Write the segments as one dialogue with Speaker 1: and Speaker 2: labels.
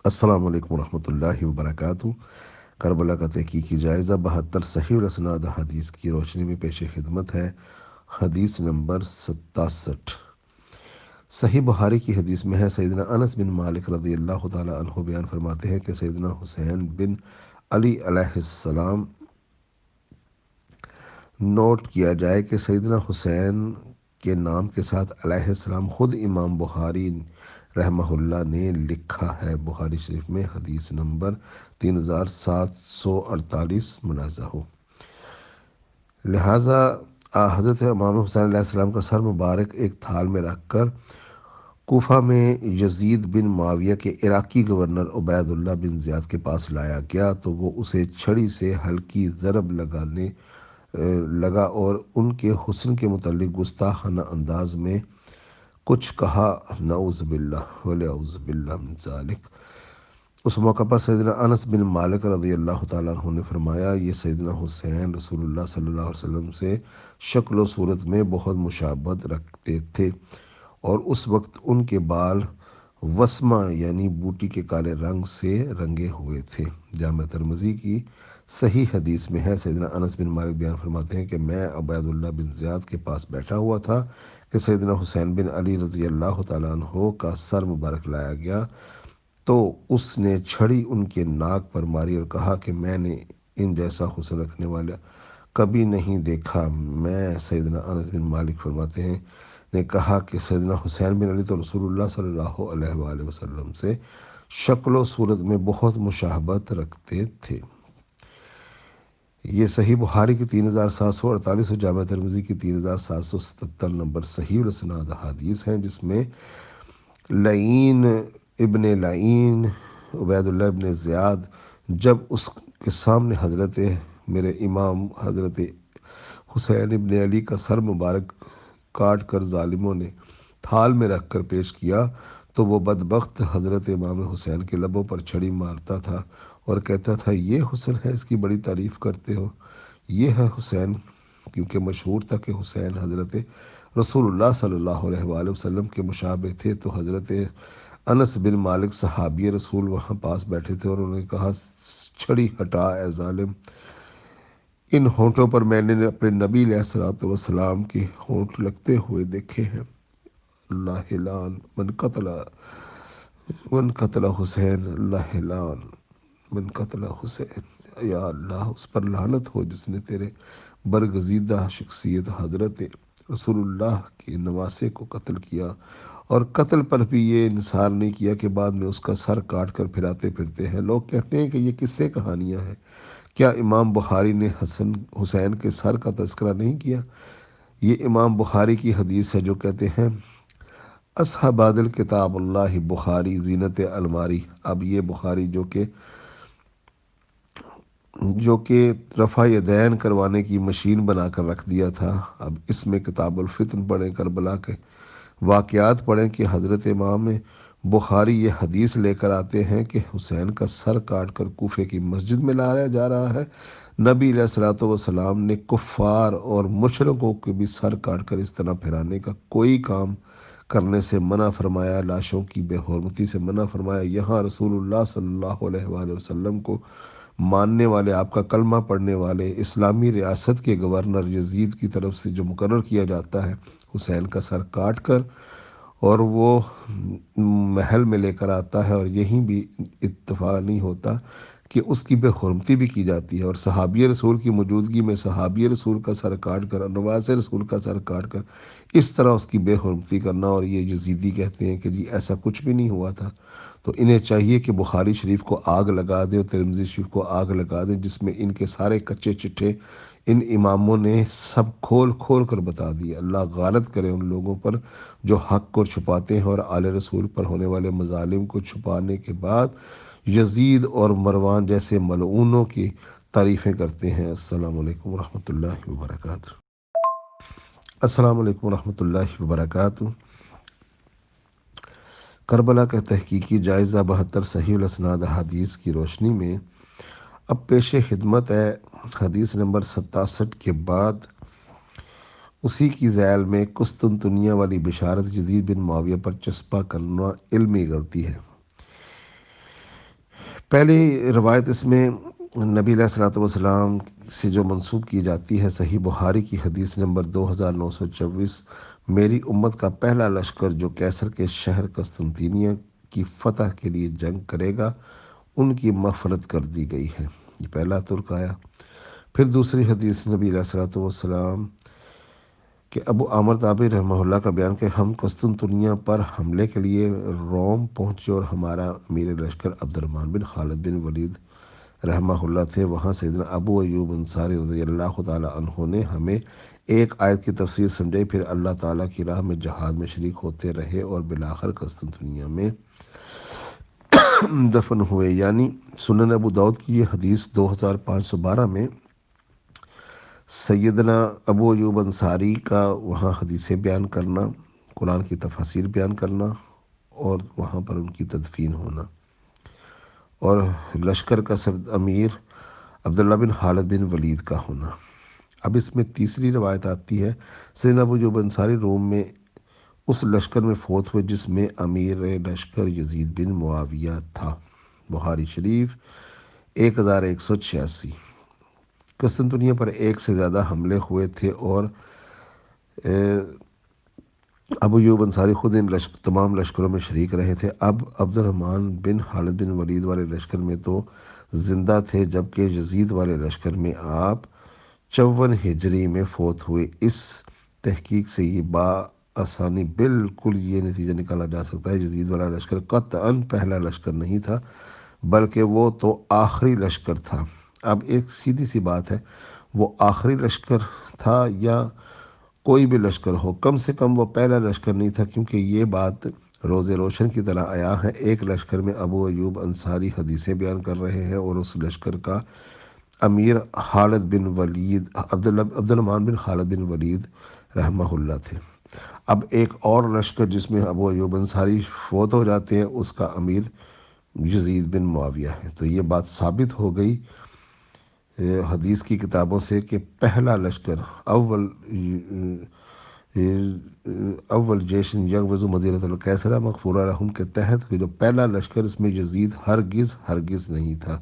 Speaker 1: السلام علیکم ورحمۃ اللہ وبرکاتہ۔ کربلا کا تحقیقی جائزہ 72 صحیح الاسناد حدیث کی روشنی میں پیش خدمت ہے۔ حدیث نمبر 67 صحیح بخاری کی حدیث میں ہے، سیدنا انس بن مالک رضی اللہ تعالی عنہ بیان فرماتے ہیں کہ سیدنا حسین بن علی علیہ السلام، نوٹ کیا جائے کہ سیدنا حسین کے نام کے ساتھ علیہ السلام خود امام بخاری رحمہ اللہ نے لکھا ہے۔ بخاری شریف میں حدیث نمبر 3748 ملاحظہ ہو۔ لہٰذا حضرت امام حسین علیہ السلام کا سر مبارک ایک تھال میں رکھ کر کوفہ میں یزید بن معاویہ کے عراقی گورنر عبید اللہ بن زیاد کے پاس لایا گیا تو وہ اسے چھڑی سے ہلکی ضرب لگا اور ان کے حسن کے متعلق گستاخانہ انداز میں کچھ کہا، نعوذ باللہ ونعوذ باللہ من ذالک۔ اس موقع پر سیدنا انس بن مالک رضی اللہ تعالیٰ عنہ نے فرمایا، یہ سیدنا حسین رسول اللہ صلی اللہ علیہ وسلم سے شکل و صورت میں بہت مشابہت رکھتے تھے، اور اس وقت ان کے بال وسمہ یعنی بوٹی کے کالے رنگ سے رنگے ہوئے تھے۔ جامع ترمذی کی صحیح حدیث میں ہے، سیدنا انس بن مالک بیان فرماتے ہیں کہ میں عبید اللہ بن زیاد کے پاس بیٹھا ہوا تھا کہ سیدنا حسین بن علی رضی اللہ تعالیٰ عنہ کا سر مبارک لایا گیا تو اس نے چھڑی ان کے ناک پر ماری اور کہا کہ میں نے ان جیسا حسن رکھنے والا کبھی نہیں دیکھا۔ میں سیدنا انس بن مالک فرماتے ہیں نے کہا کہ سیدنا حسین بن علی تو رسول اللہ صلی اللہ علیہ وآلہ وسلم سے شکل و صورت میں بہت مشابہت رکھتے تھے۔ یہ صحیح بخاری کی 3748 اور جامع ترمذی کی 3777 نمبر صحیح الاسناد حدیث ہیں، جس میں لعین ابن لعین عبید اللہ ابن زیاد جب اس کے سامنے حضرت میرے امام حضرت حسین ابن علی کا سر مبارک کاٹ کر ظالموں نے تھال میں رکھ کر پیش کیا تو وہ بدبخت حضرت امام حسین کے لبوں پر چھڑی مارتا تھا اور کہتا تھا، یہ حسن ہے، اس کی بڑی تعریف کرتے ہو، یہ ہے حسین، کیونکہ مشہور تھا کہ حسین حضرت رسول اللہ صلی اللہ علیہ وآلہ وسلم کے مشابہ تھے۔ تو حضرت انس بن مالک صحابی رسول وہاں پاس بیٹھے تھے اور انہوں نے کہا، چھڑی ہٹا اے ظالم، ان ہونٹوں پر میں نے اپنے نبی علیہ الصلوۃ والسلام کے ہونٹ لگتے ہوئے دیکھے ہیں۔ اللہ لعن من قتل حسین، اللہ لعن من قتل حسین۔ یا اللہ، اس پر لعنت ہو جس نے تیرے برگزیدہ شخصیت حضرت رسول اللہ کے نواسے کو قتل کیا، اور قتل پر بھی یہ انحصار نہیں کیا کہ بعد میں اس کا سر کاٹ کر پھراتے پھرتے ہیں۔ لوگ کہتے ہیں کہ یہ کس سے کہانیاں ہیں، کیا امام بخاری نے حسین کے سر کا تذکرہ نہیں کیا؟ یہ امام بخاری کی حدیث ہے جو کہتے ہیں، اصحاب الکتاب اللہ بخاری زینت الماری۔ اب یہ بخاری جو کہ رفع یدین کروانے کی مشین بنا کر رکھ دیا تھا، اب اس میں کتاب الفتن پڑھیں، کربلا کے واقعات پڑھیں کہ حضرت امام بخاری یہ حدیث لے کر آتے ہیں کہ حسین کا سر کاٹ کر کوفے کی مسجد میں لایا جا رہا ہے۔ نبی علیہ الصلوۃ والسلام نے کفار اور مشرکوں کے بھی سر کاٹ کر اس طرح پھیرانے کا کوئی کام کرنے سے منع فرمایا، لاشوں کی بے حرمتی سے منع فرمایا۔ یہاں رسول اللہ صلی اللہ علیہ وآلہ وسلم کو ماننے والے، آپ کا کلمہ پڑھنے والے اسلامی ریاست کے گورنر یزید کی طرف سے جو مقرر کیا جاتا ہے، حسین کا سر کاٹ کر اور وہ محل میں لے کر آتا ہے، اور یہیں بھی اتفاق نہیں ہوتا کہ اس کی بے حرمتی بھی کی جاتی ہے، اور صحابی رسول کی موجودگی میں صحابی رسول کا سر کاٹ کر، نواز رسول کا سر کاٹ کر اس طرح اس کی بے حرمتی کرنا، اور یہ یزیدی کہتے ہیں کہ جی ایسا کچھ بھی نہیں ہوا تھا۔ تو انہیں چاہیے کہ بخاری شریف کو آگ لگا دیں اور ترمذی شریف کو آگ لگا دیں، جس میں ان کے سارے کچے چٹھے ان اماموں نے سب کھول کھول کر بتا دیے۔ اللہ غارت کرے ان لوگوں پر جو حق کو چھپاتے ہیں اور آل رسول پر ہونے والے مظالم کو چھپانے کے بعد یزید اور مروان جیسے ملعونوں کی تعریفیں کرتے ہیں۔ السلام علیکم ورحمۃ اللہ وبرکاتہ۔ السلام علیکم ورحمۃ اللہ وبرکاتہ۔ کربلا کا تحقیقی جائزہ 72 صحیح الاسناد حدیث کی روشنی میں اب پیش خدمت ہے۔ حدیث نمبر 67 کے بعد اسی کی ذیل میں قسطنطنیہ والی بشارت یزید بن معاویہ پر چسپاں کرنا علمی غلطی ہے۔ پہلی روایت اس میں نبی علیہ الصلوۃ والسلام سے جو منسوب کی جاتی ہے، صحیح بخاری کی حدیث نمبر 2924، میری امت کا پہلا لشکر جو کیسر کے شہر قسطنطنیہ کی فتح کے لیے جنگ کرے گا، ان کی مغفرت کر دی گئی ہے۔ یہ پہلا ترک آیا۔ پھر دوسری حدیث نبی علیہ الصلوۃ والسلام کہ ابو عامر طابری رحمہ اللہ کا بیان کہ ہم قسطنطنیہ پر حملے کے لیے روم پہنچے اور ہمارا امیر لشکر عبد الرحمن بن خالد بن ولید رحمہ اللہ تھے۔ وہاں سیدنا ابو ایوب انصاری رضی اللہ تعالیٰ عنہ نے ہمیں ایک آیت کی تفسیر سمجھائی، پھر اللہ تعالیٰ کی راہ میں جہاد میں شریک ہوتے رہے اور بالآخر قسطنطنیہ میں دفن ہوئے۔ یعنی سنن ابو داؤد کی یہ حدیث 2512 میں سیدنا ابو ایوب انصاری کا وہاں حدیثیں بیان کرنا، قرآن کی تفاسیر بیان کرنا اور وہاں پر ان کی تدفین ہونا، اور لشکر کا امیر عبداللہ بن خالد بن ولید کا ہونا۔ اب اس میں تیسری روایت آتی ہے، سیدنا ابو ایوب انصاری روم میں اس لشکر میں فوت ہوئے جس میں امیر لشکر یزید بن معاویہ تھا۔ بخاری شریف 1186۔ قسطنطنیہ پر ایک سے زیادہ حملے ہوئے تھے اور ابو ایوب انصاری خود ان تمام لشکروں میں شریک رہے تھے۔ اب عبد الرحمن بن خالد بن ولید والے لشکر میں تو زندہ تھے، جبکہ یزید والے لشکر میں آپ 54 ہجری میں فوت ہوئے۔ اس تحقیق سے یہ آسانی بالکل یہ نتیجہ نکالا جا سکتا ہے، یزید والا لشکر قطعاً پہلا لشکر نہیں تھا، بلکہ وہ تو آخری لشکر تھا۔ اب ایک سیدھی سی بات ہے، وہ آخری لشکر تھا یا کوئی بھی لشکر ہو، کم سے کم وہ پہلا لشکر نہیں تھا، کیونکہ یہ بات روز روشن کی طرح آیا ہے۔ ایک لشکر میں ابو ایوب انصاری حدیثیں بیان کر رہے ہیں اور اس لشکر کا امیر خالد بن ولید عبد الرحمن بن خالد بن ولید رحمہ اللہ تھے۔ اب ایک اور لشکر جس میں ابو ایوب انصاری فوت ہو جاتے ہیں، اس کا امیر یزید بن معاویہ ہے۔ تو یہ بات ثابت ہو گئی حدیث کی کتابوں سے کہ پہلا لشکر اول جیشن یغزو مدینۃ القیصرہ مغفورہ لہم کے تحت جو پہلا لشکر، اس میں یزید ہرگز نہیں تھا۔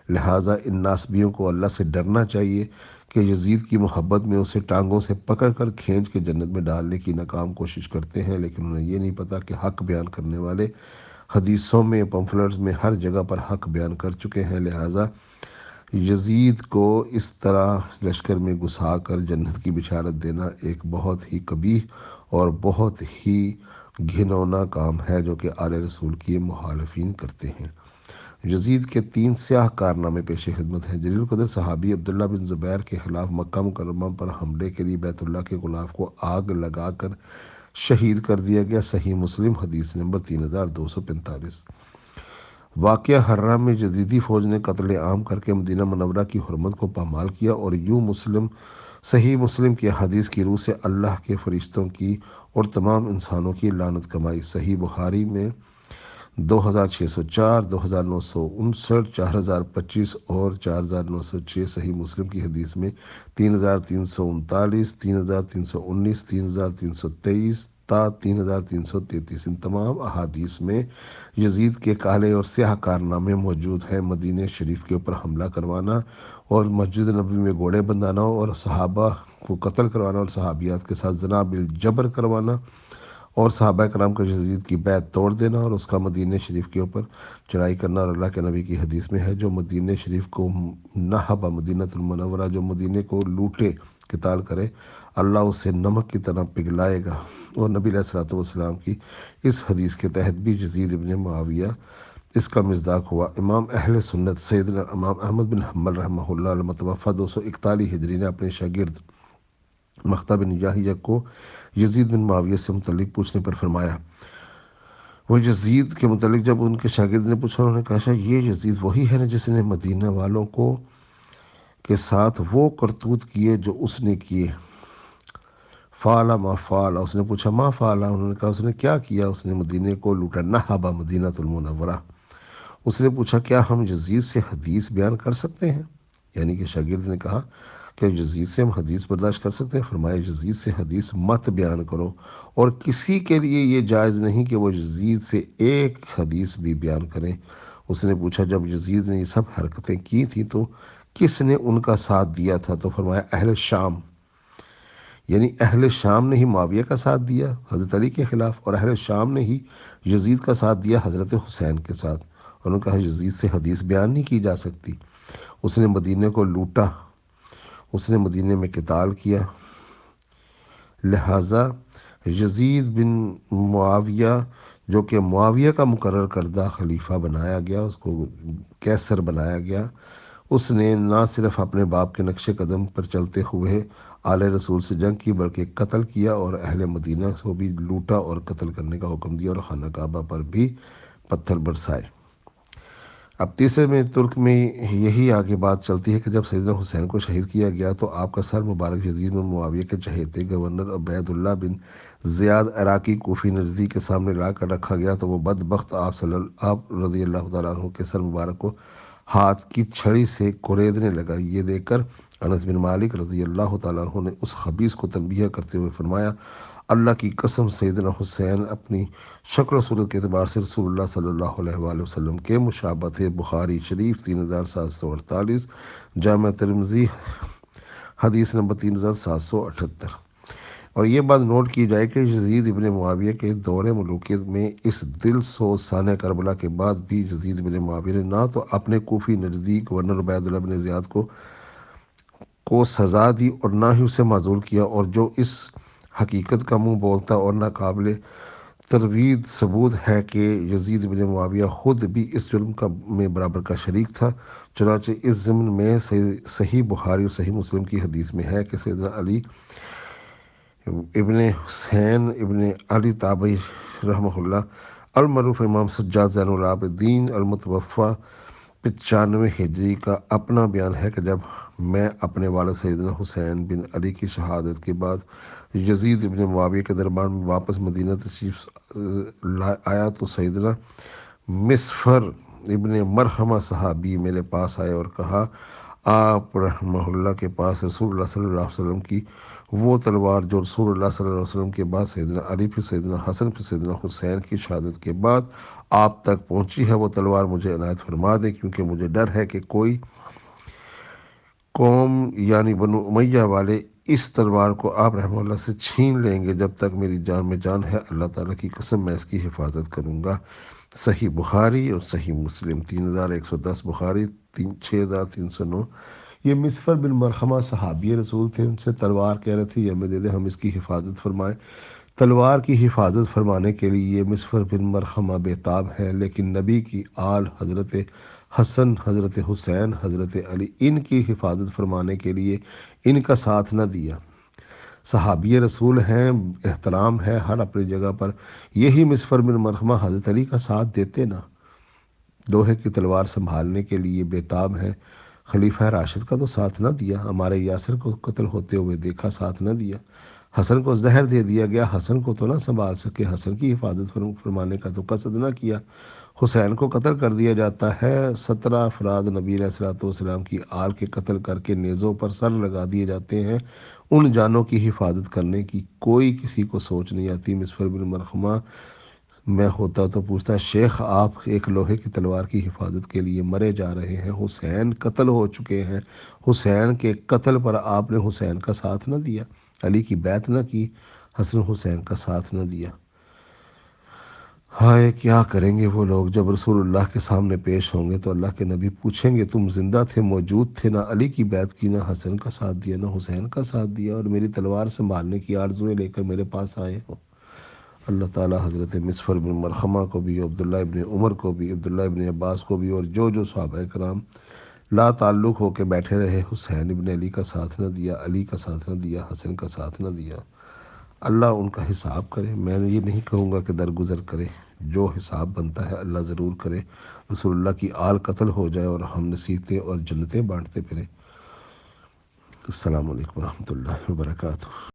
Speaker 1: لہٰذا ان ناسبیوں کو اللہ سے ڈرنا چاہیے کہ یزید کی محبت میں اسے ٹانگوں سے پکڑ کر کھینچ کے جنت میں ڈالنے کی ناکام کوشش کرتے ہیں، لیکن انہیں یہ نہیں پتہ کہ حق بیان کرنے والے حدیثوں میں، پمفلٹس میں ہر جگہ پر حق بیان کر چکے ہیں۔ لہٰذا یزید کو اس طرح لشکر میں گھسا کر جنت کی بشارت دینا ایک بہت ہی قبیح اور بہت ہی گھنونا کام ہے، جو کہ آل رسول کی مخالفین کرتے ہیں۔ یزید کے 3 سیاہ کارنامے پیش خدمت ہیں۔ جلیل القدر صحابی عبداللہ بن زبیر کے خلاف مکہ مکرمہ پر حملے کے لیے بیت اللہ کے غلاف کو آگ لگا کر شہید کر دیا گیا۔ صحیح مسلم حدیث نمبر 3245۔ واقعہ حرہ میں یزیدی فوج نے قتل عام کر کے مدینہ منورہ کی حرمت کو پامال کیا اور یوں صحیح مسلم کی حدیث کی روح سے اللہ کے فرشتوں کی اور تمام انسانوں کی لعنت کمائی۔ صحیح بخاری میں 2604، 2959، 4025 اور 4906۔ صحیح مسلم کی حدیث میں 3339، 3319، 3323 تا 3333۔ ان تمام احادیث میں یزید کے کالے اور سیاہ کارنامے موجود ہیں۔ مدینہ شریف کے اوپر حملہ کروانا اور مسجد نبوی میں گھوڑے بندھانا اور صحابہ کو قتل کروانا اور صحابیات کے ساتھ زنا بالجبر کروانا اور صحابہ کرام کا یزید کی بیعت توڑ دینا اور اس کا مدینہ شریف کے اوپر چڑھائی کرنا۔ اور اللہ کے نبی کی حدیث میں ہے، جو مدینہ شریف کو نہب مدینۃ المنورہ، جو مدینہ کو لوٹے قتال کرے، اللہ اسے نمک کی طرح پگھلائے گا۔ اور نبی علیہ الصلوۃ والسلام کی اس حدیث کے تحت بھی یزید ابن معاویہ اس کا مصداق ہوا۔ امام اہل سنت سیدنا امام احمد بن حنبل رحمہ اللہ المتوفی 241 ہجری نے اپنے شاگرد مختا بن یحییٰ کو یزید بن معاویہ سے متعلق پوچھنے پر فرمایا، وہ یزید کے متعلق جب ان کے شاگرد نے پوچھا، انہوں نے کہا یہ یزید وہی ہے نا جس نے مدینہ والوں کو کے ساتھ وہ کرتوت کیے جو اس نے کیے؟ فعل ما فعل۔ اس نے پوچھا ما فعل، انہوں نے کہا اس نے کیا کیا؟ اس نے مدینہ کو لوٹا، نہب مدینۃ المنورہ۔ اس نے پوچھا کیا ہم یزید سے حدیث بیان کر سکتے ہیں؟ یعنی کہ شاگرد نے کہا کہ یزید سے ہم حدیث برداشت کر سکتے ہیں؟ فرمایا یزید سے حدیث مت بیان کرو، اور کسی کے لیے یہ جائز نہیں کہ وہ یزید سے ایک حدیث بھی بیان کریں۔ اس نے پوچھا جب یزید نے یہ سب حرکتیں کی تھیں تو کس نے ان کا ساتھ دیا تھا؟ تو فرمایا اہل شام، یعنی اہل شام نے ہی معاویہ کا ساتھ دیا حضرت علی کے خلاف، اور اہل شام نے ہی یزید کا ساتھ دیا حضرت حسین کے ساتھ۔ انہوں نے کہا یزید سے حدیث بیان نہیں کی جا سکتی، اس نے مدینے کو لوٹا، اس نے مدینے میں قتال کیا، لہٰذا یزید بن معاویہ جو کہ معاویہ کا مقرر کردہ خلیفہ بنایا گیا، اس کو کیسر بنایا گیا، اس نے نہ صرف اپنے باپ کے نقش قدم پر چلتے ہوئے آل رسول سے جنگ کی بلکہ قتل کیا، اور اہل مدینہ کو بھی لوٹا اور قتل کرنے کا حکم دیا، اور خانہ کعبہ پر بھی پتھر برسائے۔ اب تیسرے میں ترک میں یہی آگے بات چلتی ہے کہ جب سیدنا حسین کو شہید کیا گیا تو آپ کا سر مبارک یزید بن معاویہ کے چہیتے گورنر عبید اللہ بن زیاد عراقی کوفی نجدی کے سامنے لا کر رکھا گیا تو وہ بدبخت آپ رضی اللہ تعالیٰ عنہ کے سر مبارک کو ہاتھ کی چھڑی سے کوریدنے لگا۔ یہ دیکھ کر انس بن مالک رضی اللہ تعالیٰ عنہ نے اس خبیث کو تنبیہ کرتے ہوئے فرمایا، اللہ کی قسم سیدنا حسین اپنی شکل و صورت کے اعتبار سے رسول اللہ صلی اللہ علیہ وآلہ وسلم کے مشابہ تھے۔ بخاری شریف 3748، جامع ترمذی حدیث نمبر 3778۔ اور یہ بات نوٹ کی جائے کہ یزید ابن معاویہ کے دور ملوکیت میں اس دل سوز سانحہ کربلا کے بعد بھی یزید ابن معاویہ نے نہ تو اپنے کوفی نجدی گورنر عبید اللہ بن زیاد کو سزا دی اور نہ ہی اسے معزول کیا، اور جو اس حقیقت کا منہ بولتا اور ناقابل تردید ثبوت ہے کہ یزید بن معاویہ خود بھی اس جرم میں برابر کا شریک تھا۔ چنانچہ اس ضمن میں صحیح بخاری اور صحیح مسلم کی حدیث میں ہے کہ سیدنا علی ابن حسین ابن علی تابعی رحمہ اللہ المعروف امام سجاد زین العابدین المتوفی 95 ہجری کا اپنا بیان ہے کہ جب میں اپنے والد سیدنا حسین بن علی کی شہادت کے بعد یزید ابن معاویہ کے دربار میں واپس مدینہ تشریف آیا تو سیدنا مسفر ابن مرحمہ صحابی میرے پاس آئے اور کہا، آپ رحمہ اللہ کے پاس رسول اللہ صلی اللہ علیہ وسلم کی وہ تلوار جو رسول اللہ صلی اللہ علیہ وسلم کے بعد سیدنا علی پھر سیدنا حسن پھر سیدنا حسین کی شہادت کے بعد آپ تک پہنچی ہے، وہ تلوار مجھے عنایت فرما دے، کیونکہ مجھے ڈر ہے کہ کوئی قوم یعنی بنو امیہ والے اس تلوار کو آپ رحمہ اللہ سے چھین لیں گے۔ جب تک میری جان میں جان ہے اللہ تعالیٰ کی قسم میں اس کی حفاظت کروں گا۔ صحیح بخاری اور صحیح مسلم 3110 بخاری 6309۔ یہ مسفر بن مرحمہ صحابی رسول تھے، ان سے تلوار کہہ رہے تھے یہ ہمیں دے دے، ہم اس کی حفاظت فرمائیں۔ تلوار کی حفاظت فرمانے کے لیے یہ مسفر بن مرحمہ بےتاب ہے، لیکن نبی کی آل حضرت حسن، حضرت حسین، حضرت علی ان کی حفاظت فرمانے کے لیے ان کا ساتھ نہ دیا۔ صحابی رسول ہیں، احترام ہے ہر اپنی جگہ پر، یہی مسفر بن مرحمہ حضرت علی کا ساتھ دیتے نا، لوہے کی تلوار سنبھالنے کے لیے بےتاب ہیں۔ خلیفہ راشد کا تو ساتھ نہ دیا، ہمارے یاسر کو قتل ہوتے ہوئے دیکھا، ساتھ نہ دیا۔ حسن کو زہر دے دیا گیا، حسن کو تو نہ سنبھال سکے، حسن کی حفاظت فرمانے کا تو قصد نہ کیا۔ حسین کو قتل کر دیا جاتا ہے، 17 افراد نبی علیہ الصلوۃ والسلام کی آل کے قتل کر کے نیزوں پر سر لگا دیے جاتے ہیں، ان جانوں کی حفاظت کرنے کی کوئی کسی کو سوچ نہیں آتی۔ مسفر بن مرحمہ میں ہوتا تو پوچھتا، شیخ آپ ایک لوہے کی تلوار کی حفاظت کے لیے مرے جا رہے ہیں، حسین قتل ہو چکے ہیں، حسین کے قتل پر آپ نے حسین کا ساتھ نہ دیا، علی کی بیعت نہ کی، حسن حسین کا ساتھ نہ دیا۔ ہائے کیا کریں گے وہ لوگ جب رسول اللہ کے سامنے پیش ہوں گے تو اللہ کے نبی پوچھیں گے تم زندہ تھے، موجود تھے، نہ علی کی بیعت کی، نہ حسن کا ساتھ دیا، نہ حسین کا ساتھ دیا، اور میری تلوار سنبھالنے کی آرزوئیں لے کر میرے پاس آئے ہو۔ اللہ تعالیٰ حضرت مسفر بن مرحمہ کو بھی، عبداللہ ابن عمر کو بھی، عبداللہ ابن عباس کو بھی، اور جو صحابہ کرام لا تعلق ہو کے بیٹھے رہے، حسین ابن علی کا ساتھ نہ دیا، علی کا ساتھ نہ دیا، حسن کا ساتھ نہ دیا، اللہ ان کا حساب کرے۔ میں یہ نہیں کہوں گا کہ درگزر کرے، جو حساب بنتا ہے اللہ ضرور کرے، رسول اللہ کی آل قتل ہو جائے اور ہم نصیحتیں اور جنتیں بانٹتے پھریں۔ السلام علیکم ورحمۃ اللہ وبرکاتہ۔